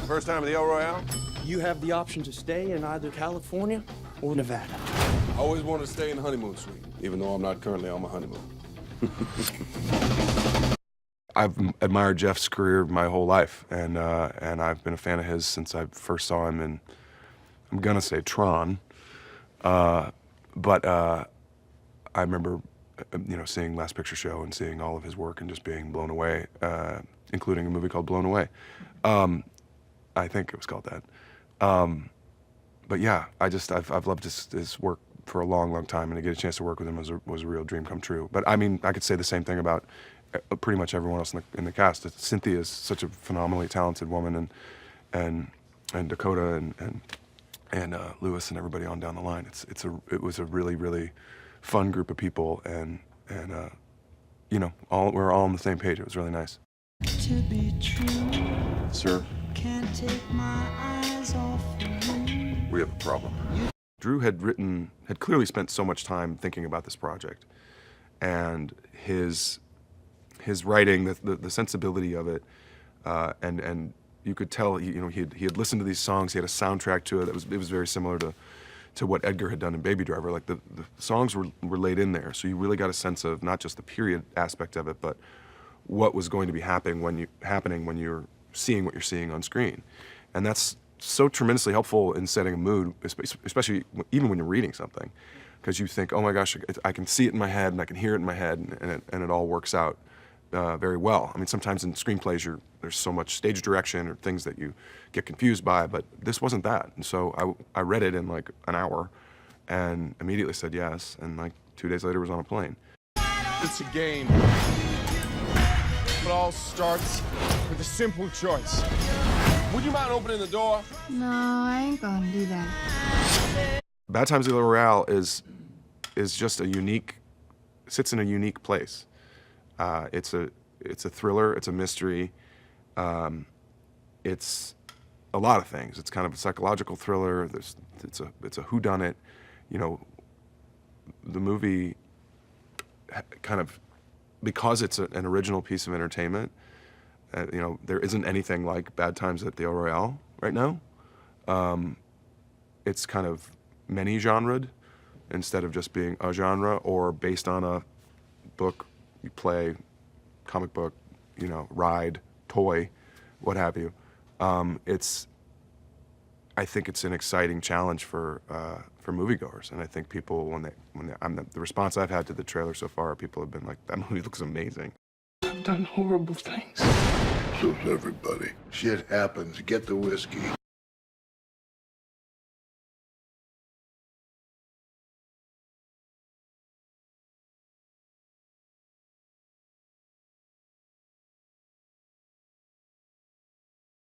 First time at the El Royale? You have the option to stay in either California or Nevada. I always wanted to stay in the honeymoon suite, even though I'm not currently on my honeymoon. I've admired Jeff's career my whole life, and I've been a fan of his since I first saw him in, I'm gonna say Tron, but I remember, seeing Last Picture Show and seeing all of his work and just being blown away, including a movie called Blown Away. I think it was called that. But yeah, I've loved his work for a long, long time, and to get a chance to work with him was a real dream come true. But I mean, I could say the same thing about pretty much everyone else in the cast. Cynthia is such a phenomenally talented woman, and Dakota and Lewis and everybody on down the line. It was a really, really fun group of people, and we're all on the same page. It was really nice. To be true, Sir, can't take my eyes off you. we have a problem. Drew had clearly spent so much time thinking about this project, and his writing, the sensibility of it, and you could tell he had listened to these songs. He had a soundtrack to it. It was very similar to what Edgar had done in Baby Driver. Like the songs were laid in there, so you really got a sense of not just the period aspect of it, but what was going to be happening when you're seeing what you're seeing on screen, and that's so tremendously helpful in setting a mood, especially even when you're reading something, because you think, oh my gosh, I can see it in my head and I can hear it in my head, and it all works out very well. I mean, sometimes in screenplays there's so much stage direction or things that you get confused by, but this wasn't that. And so I read it in like an hour and immediately said yes, and like 2 days later was on a plane. It's a game. It all starts with a simple choice. Would you mind opening the door? No, I ain't gonna do that. Bad Times at the Royale is just sits in a unique place. It's a thriller, it's a mystery, it's a lot of things. It's kind of a psychological thriller. It's a whodunit. The movie kind of, because it's an original piece of entertainment. There isn't anything like Bad Times at the El Royale right now. It's kind of many-genred instead of just being a genre or based on a book, you play, comic book, ride, toy, what have you. I think it's an exciting challenge for moviegoers, and I think people the response I've had to the trailer so far, people have been like, that movie looks amazing. I've done horrible things. So's everybody. Shit happens. Get the whiskey.